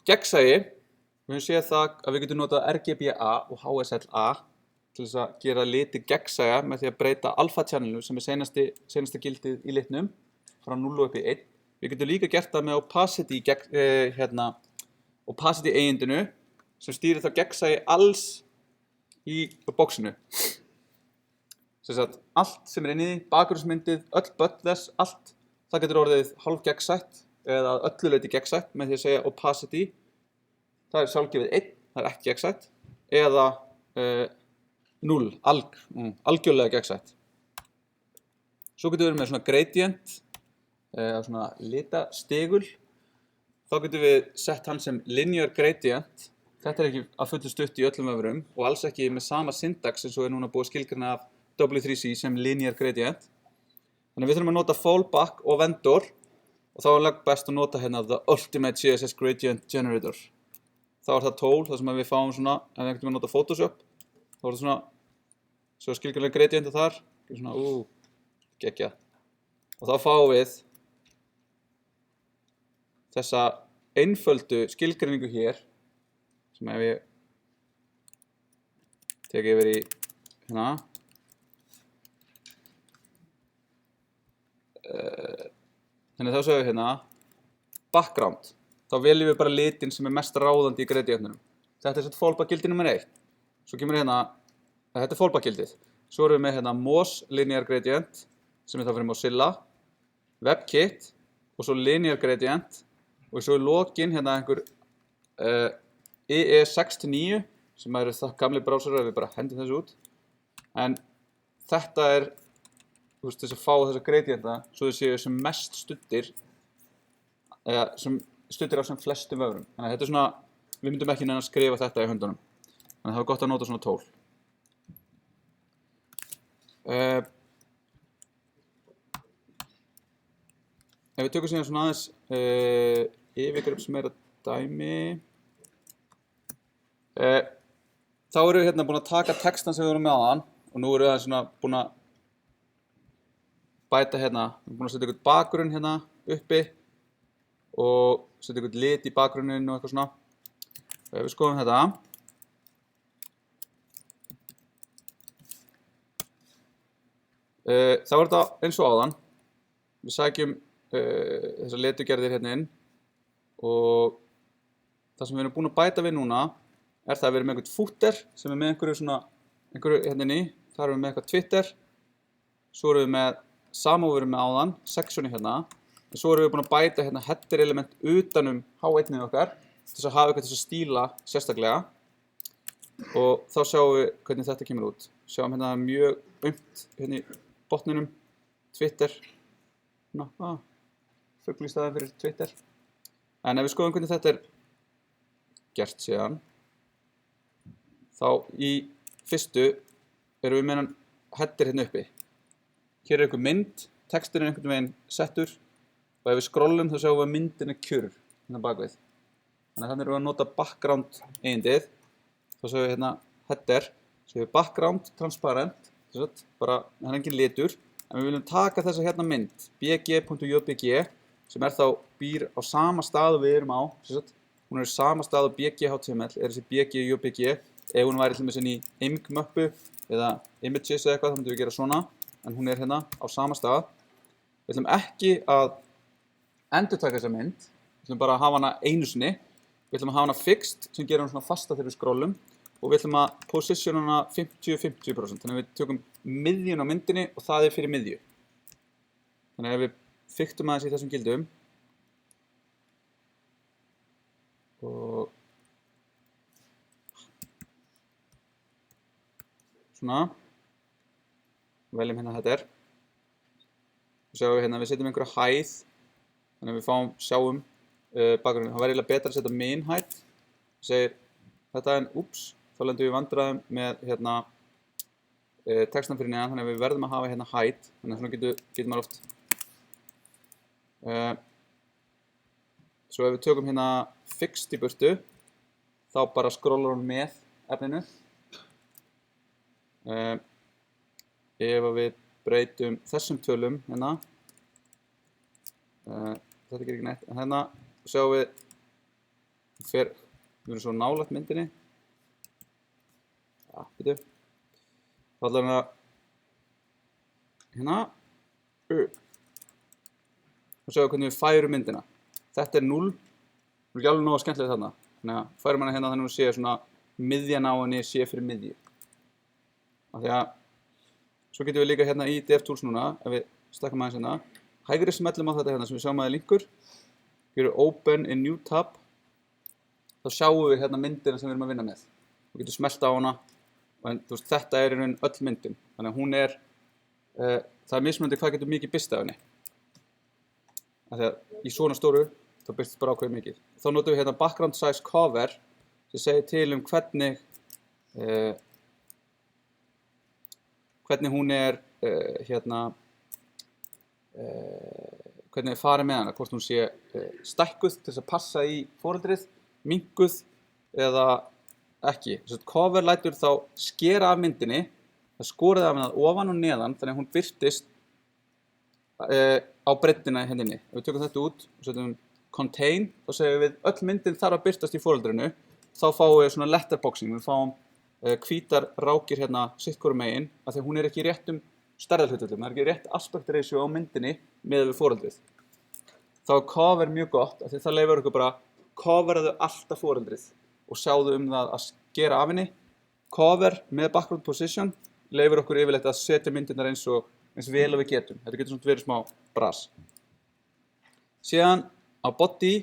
[SPEAKER 1] Gegnsæi, við höfum séð það að við getum notað RGBA og HSLA til þess að gera liti gegnsæja með því að breyta alpha channelinu sem er seinasta gildið í litnum frá 0 upp í 1. Við getum líka gert það með opacity, opacity eigindinu sem stýrir þá gegnsæi alls í boxinu. Sem sagt, allt sem er inn í því, bakgrunnsmyndið, öll börn þess, allt, það getur orðið hálf gegnsætt eða öllu leyti gegnsætt með því að segja opacity. Það er sjálfgefið 1, það er ekki gegnsætt, eða 0, algjörlega gegnsætt. Svo getur við með svona gradient, svona litastigul. Þá getum við sett hann sem linear gradient. Þetta er ekki að fullu stutt í öllum öðrum og alls ekki með sama syntax eins og er núna búið skilgreina af W3C sem linear gradient. Þannig við þurfum að nota fallback og vendor og þá er langt best að nota hérna the ultimate CSS gradient generator. þá er það tól þar sem við fáum svona, ef við einhvern veginn nota Photoshop, þá er það svona, svo skilgreiningar gradient þar, svona, geggjað. Og þá fáum við þessa einföldu skilgreiningu hér, sem ef ég tek yfir í hérna, þannig þá sögum við hérna, background. Þá veljum við bara litin sem mest ráðandi í gradientunum. Þetta er fallback-gildi nr. 1. Svo kemur hérna, þetta er fallback-gildið. Svo erum við með hérna Moz linear gradient, sem þá fyrir Mozilla, WebKit, og svo linear gradient, og svo í lokin hérna einhver IE6-9, sem eru það gamli browserar, við bara hendum þessu út. En þetta er, þú veist, þess að fá þessa gradienta, svo þau séu sem mest studdir, eða sem studdir á sem flestum vöfrum. Þannig að þetta er svona, við myndum ekki neina að skrifa þetta í höndunum. Þannig að það er gott að nota svona tól. Ef við tökum síðan svona aðeins yfirgripsmeira dæmi, þá erum við hérna búin að taka textan sem við vorum með áðan og nú erum við svona búin að bæta hérna, við erum búin að setja eitthvað bakgrunn hérna uppi og setja eitthvað lit í bakgrunnin og eitthvað svona. Ef við skoðum þetta, þá er þetta eins og áðan. Við sækjum þessar letugerðir hérna inn og það sem við erum búin að bæta við núna er það að við erum með eitthvað footer sem er með einhverju hérna inni. Þar erum við með eitthvað Twitter, svo erum við með sama og við erum með áðan, sectioni hérna, en svo erum við búin að bæta hérna header element utanum H1-ið okkar til þess að hafa eitthvað til að stíla sérstaklega og þá sjáum við hvernig þetta kemur út. Sjáum hérna mjög aumt hérna í botninum, Twitter, fugl í staðinn fyrir Twitter. En ef við skoðum hvernig þetta er gert síðan, þá í fyrstu erum við með hann header hérna uppi. Hér er einhver mynd, textin er einhvern veginn settur og ef við scrollum þá sjáum við að myndin er kjur hérna bakvið. Þannig að þannig erum við að nota background eigindið. Þá sjáum við hérna header, sjáum við background transparent, bara það er engin litur, en við viljum taka þessa hérna mynd, bg.jpg, sem er þá býr á sama stað og við erum á, hún er í sama stað á bg.html, er þessi bg.jpg, ef hún væri til dæmis inn í img-möppu eða images eða eitthvað, þá myndum við gera svona, en hún er hérna á sama stað. Við ætlum ekki að endurtaka þessa mynd, við ætlum bara að hafa hana einu sinni, við ætlum að hafa hana fixed, sem gerir hana svona fasta þegar við scrollum, og við ætlum að positiona hana 50-50%, þannig að við tökum miðjun á myndinni og það er fyrir miðju. Þannig að ef við fiktum aðeins í þessum gildum, og svona, veljum hérna header, og sjáum við hérna, við setjum einhverja hæð, þannig að við sjáum bakgrunninn. Það væri eiginlega betra að setja min height, segir þetta en úps, þá lendum við í vandræðum með hérna textan fyrir neðan, þannig að við verðum að hafa hérna height, þannig að svona getur maður oft. Svo ef við tökum hérna fixed í burtu, þá bara scrollar hún með efninu. Ef við breytum þessum tölum hérna, þetta gerir ekki neitt, en hérna sjáum við, við erum svo nálægt myndinni, þá allar hérna, og sjáum við hvernig við færum myndina. Þetta er 0, það er ekki alveg nóga skemmtilegt þarna, þannig að færum hana hérna þannig að hún sé svona miðjan á henni sé fyrir miðju. Af því að svo getum við líka hérna í DevTools núna, ef við stakkum aðeins hérna, hægri smellum á þetta hérna sem við sjáum að það er linkur, gerum open in new tab, þá sjáum við hérna myndina sem við erum að vinna með. Við getum smellt á hana, og þú veist, þetta er í raun öll myndin, þannig að hún er, það er mismunandi hvað getur mikið birst af henni. Af því að í svona stóru, þá birtist bara ákveðið mikið. Þá notum við hérna background size cover, sem segir til hvernig hún er hvernig farið með hana, hvort hún sé stækkuð til þess að passa í foreldrið, minnkuð eða ekki. Cover lætur þá skera af myndinni, það skorið af hennar ofan og neðan, þannig að hún birtist á breiddina hérna inni. Ef við tökum þetta út og setjum contain, þá segjum við öll myndin þarf að birtast í foreldrinu, þá fáum við svona letterboxing, við fáum hvítar rákir hérna sitt hvoru megin, af því að hún ekki í réttum stærðarhlutföllum, það ekki rétt aspect ratio á myndinni með við foreldrið. Þá cover mjög gott, af því það leyfir okkur bara coveraðu alltaf foreldrið og sjáðu það að skera af henni. Cover með background position leyfir okkur yfirleitt að setja myndirnar eins vel og við getum. Þetta getur svona verið smá bras. Síðan á body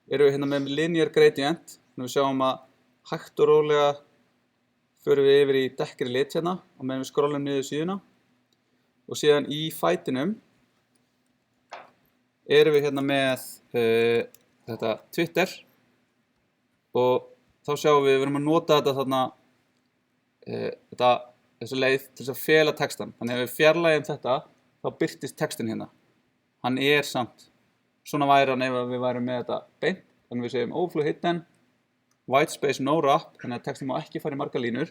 [SPEAKER 1] erum við hérna með linear gradient, þannig við sjáum að hægt og rólega förum við yfir í dekkri lit hérna og meðan við skrollum niður síðuna. Og síðan í fætinum erum við hérna með þetta Twitter og þá sjáum við erum að nota þetta þarna þessu leið til þess að fela textan. Þannig að ef við fjarlægjum þetta þá birtist textin hérna. Hann samt svona væri hann ef við værum með þetta beint. Þannig að við segjum overflow hidden, white space no wrap, þannig að textin má ekki fara í margar línur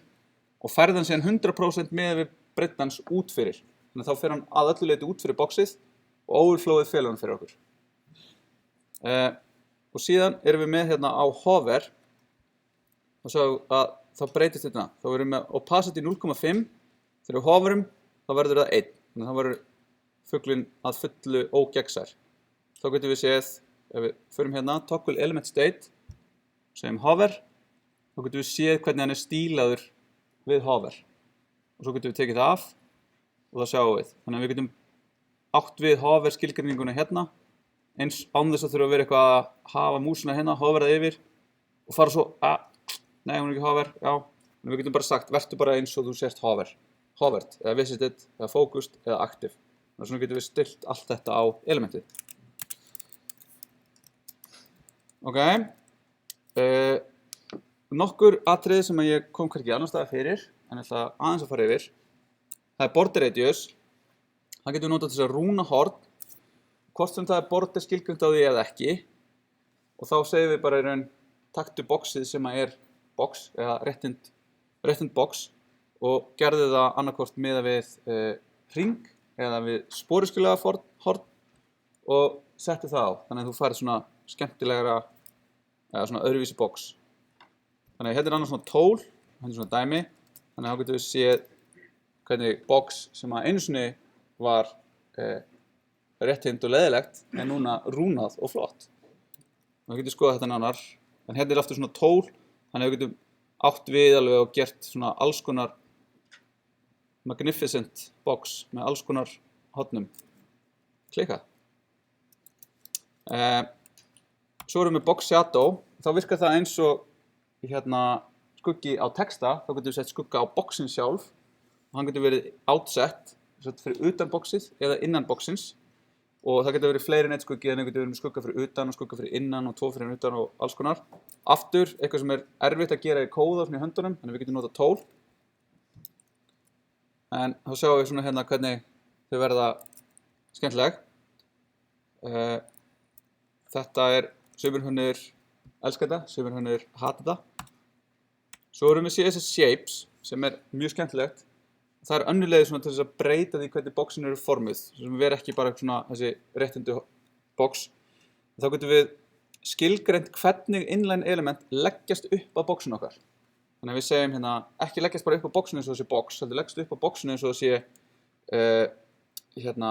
[SPEAKER 1] og færðan síðan 100% með við breiddans út fyrir. Þannig að þá fer hann að öllu leyti út fyrir boxið og overflowið felur hann fyrir okkur. Og síðan erum við með hérna á hover og svo að þá breytist þetta. Þá erum við með opacity 0,5, þegar við hoverum þá verður það 1, þannig að þá verður fuglinn að fullu ógegnsær. Þá getum við séð, ef við förum hérna toggle element state, segjum hover, þá getum við séð hvernig hann stílaður við hover. Og svo getum við tekið það af og það sjáum við. Þannig að við getum átt við hover skilgreininguna hérna, eins án þess að þurfa að vera eitthvað að hafa músina hérna, hoverað yfir og fara svo, nei hún ekki hover, já. En við getum bara sagt, vertu bara eins og þú sést hover. Hovered, eða visited, eða focused, eða active. Þannig að svona getum við stilt allt þetta á elementið. Ok, nokkur atriði sem ég kom hvergi annars staðar fyrir, en ég ætla aðeins að fara yfir. Það border radius, það getum við notað til þess að rúna horn, hvort sem það border skilgreint á því eða ekki, og þá segjum við bara í raun taktu boxið sem box, eða réttind box, og gerðu það annarkvort miðað við hring, eða við sporiskjulega horn, og settu það á, þannig að þú færð svona skemmtilegra eða svona öðruvísi box. Þannig að hérna annars svona tól, hérna svona dæmi, þannig að þá getum við séð hvernig box sem að einu sinni var réttind og leiðilegt en núna rúnað og flott. Þá getum við skoðað þetta nánar, en hérna aftur svona tól, þannig að við getum átt við alveg og gert svona alls konar magnificent box með alls konar hornum. Klikka. Svo erum við box shadow, þá virkar það eins og hérna skuggi á texta, þá getum við sett skugga á boxin sjálf og hann getur verið outset, fyrir utan boxið eða innan boxins og það getur verið fleiri en eitt skuggi en það getur verið með skugga fyrir utan og skugga fyrir innan og 2 fyrir utan og alls konar. Aftur, eitthvað sem erfitt að gera í kóða í höndunum, þannig við getum notað tól. En þá sjáum við svona hérna hvernig þau verða skemmtileg. Þetta sumir húnir elska þetta, sumir húnir hata þetta. Svo erum við CSS Shapes sem mjög skemmtilegt. Það önnur leið svona til þess að breyta því hvernig boxin eru formuð. Sem við ekki bara svona þessi réttindu box. Þá getum við skilgreint hvernig inline element leggjast upp á boxin okkar. Þannig að við segjum hérna ekki leggjast bara upp á boxinu eins og þessi box, heldur leggjast upp á boxinu eins og það sé hérna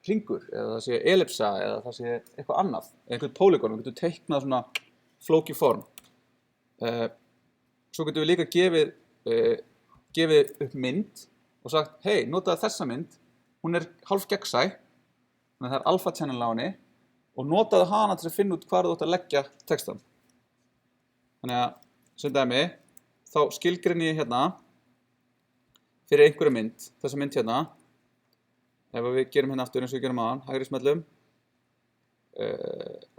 [SPEAKER 1] hringur, eða það sé ellipsa, eða það sé eitthvað annað, eða einhvern polygon, við getum teiknað svona flókið form. Svo getum við líka gefið upp mynd og sagt, hei, notaðu þessa mynd, hún hálf gegnsæ, þannig að það alpha channel á henni, og notaðu hana til að finna út hvar þú átt að leggja textan. Þannig að, sem dæmi, þá skilgreini ég hérna fyrir einhverja mynd, þessa mynd hérna. Ef við gerum hérna aftur eins og við gerum aðan, hægri smellum,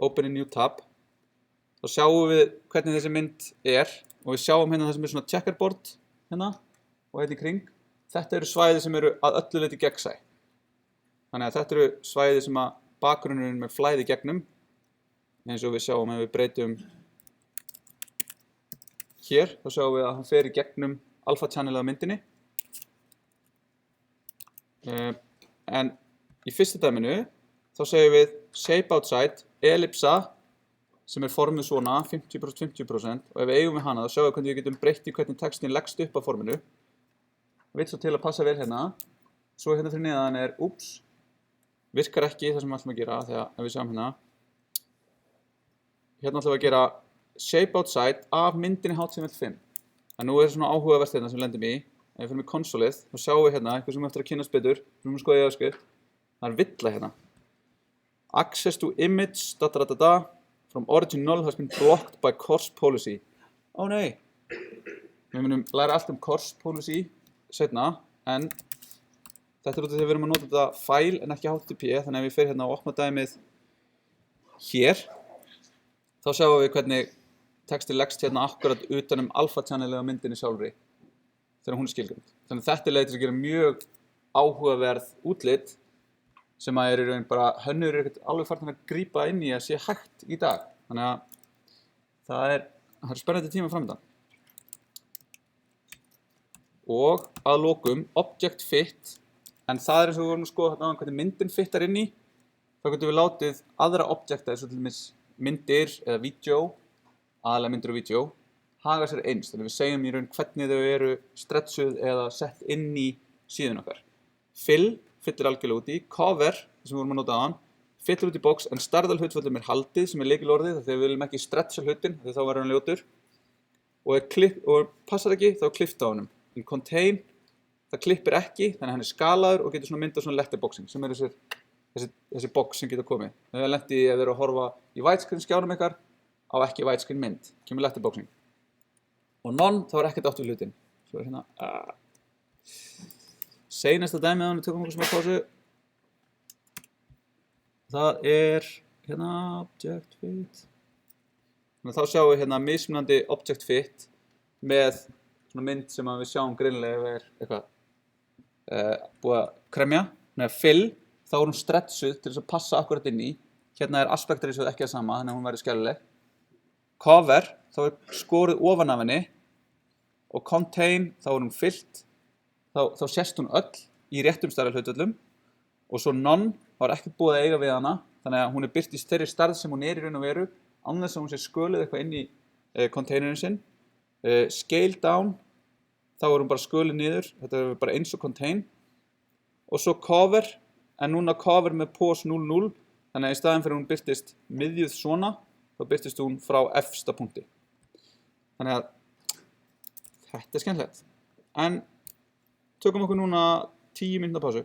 [SPEAKER 1] open a new tab, þá sjáum við hvernig þessi mynd og við sjáum hérna það sem svona checkerboard hérna og hérna í kring. Þetta eru svæði sem eru að öllu leyti gegnsæ. Þannig að þetta eru svæði sem að bakgrunnurinn með flæði gegnum, eins og við sjáum ef við breytum hér, þá sjáum við að hann fer í gegnum alpha channelið á myndinni. En í fyrsta dæminu, þá segjum við shape outside, ellipsa, sem formuð svona, 50%, 50%, og ef við eigum við hana, þá sjáum við hvernig við getum breytt í hvernig textin leggst upp af forminu. Vill svo til að passa vel hérna. Svo hérna fyrir neðan virkar ekki það sem við ætlum að gera, þegar ef við sjáum hérna. Hérna ætlum við að gera shape outside af myndinni HTML5. En nú svona áhugavert hérna sem við lendum í. Ef við fyrir með konsolið, þá sjáum við hérna eitthvað sem við eftir að kynnast betur. Við erum að skoða í JavaScript. Það villa hérna. Access to image, from origin null has been blocked by course policy. Ó nei. Við munum læra allt course policy seinna, en þetta út af því að við erum að nota þetta file en ekki HTTP, þannig að ef við fyrir hérna og opna dæmið hér, þá sjáum við hvernig texti leggst hérna akkurat utan alpha channelið á myndinni sjálfri þegar hún skilgreind. Þannig að þetta leið til að gera mjög áhugaverð útlit sem að í raun bara hönnur ekkert alveg farnir að grípa inn í að sé hægt í dag. Þannig að það er spennandi tíma framöndan. Og að lokum object fit, en það eins og við vorum að skoða þarna hvernig myndin fittar inn í, þá getum við látið aðra objekta eins og til dæmis myndir eða vídeó, aðalega myndir og vídeó, haga sér eins. Þannig að við segjum í raun hvernig þau eru stretchuð eða sett inn í síðun okkar. Fill fyllir algjörlega út í, cover, sem við vorum að nota aðan, fyllir út í box, en stærðarhlutföllum haldið, sem lykilorðið, þegar við viljum ekki stretcha hlutin, þegar þá verður hann ljótur, og passar ekki, þá klippta á honum. En contain, það klippir ekki, þannig að hann skalaður og getur myndað svona letterboxing, sem þessi box sem getur komið. Þegar við lendið ef við erum að horfa í widescreen skjánum ykkar, á ekki widescreen mynd, kemur letterboxing. Og none, þá ekkert átt við hlutin. Svo hérna, seinasta dæmið á hann, tökum okkur smá pásu. Það hérna object fit. Þannig að þá sjáum við hérna mismunandi object fit með svona mynd sem við sjáum greinilega ef eitthvað búið að kremja. Þannig að fill, þá hún stretchuð til þess að passa akkurat inn í. Hérna aspect ratio ekki það sama, þannig að hún verður skæluleg. Cover, þá skorið ofan af henni. Og contain, þá hún fyllt. Þá sést hún öll í réttum stærðarhlutföllum. Og svo none, þá ekki búið að eiga við hana. Þannig að hún birt í þeirri stærð sem hún í raun og veru, án þess að hún sé sköluð eitthvað inn í containerin sinn. Scale down, þá hún bara sköluð niður. Þetta bara eins og contain. Og svo cover, en núna cover með pos 00. Þannig að í staðinn fyrir hún byrtist miðjuð svona, þá byrtist hún frá efsta punkti. Þannig að þetta skemmtilegt. En tökum okkur núna 10 mínútna pásu.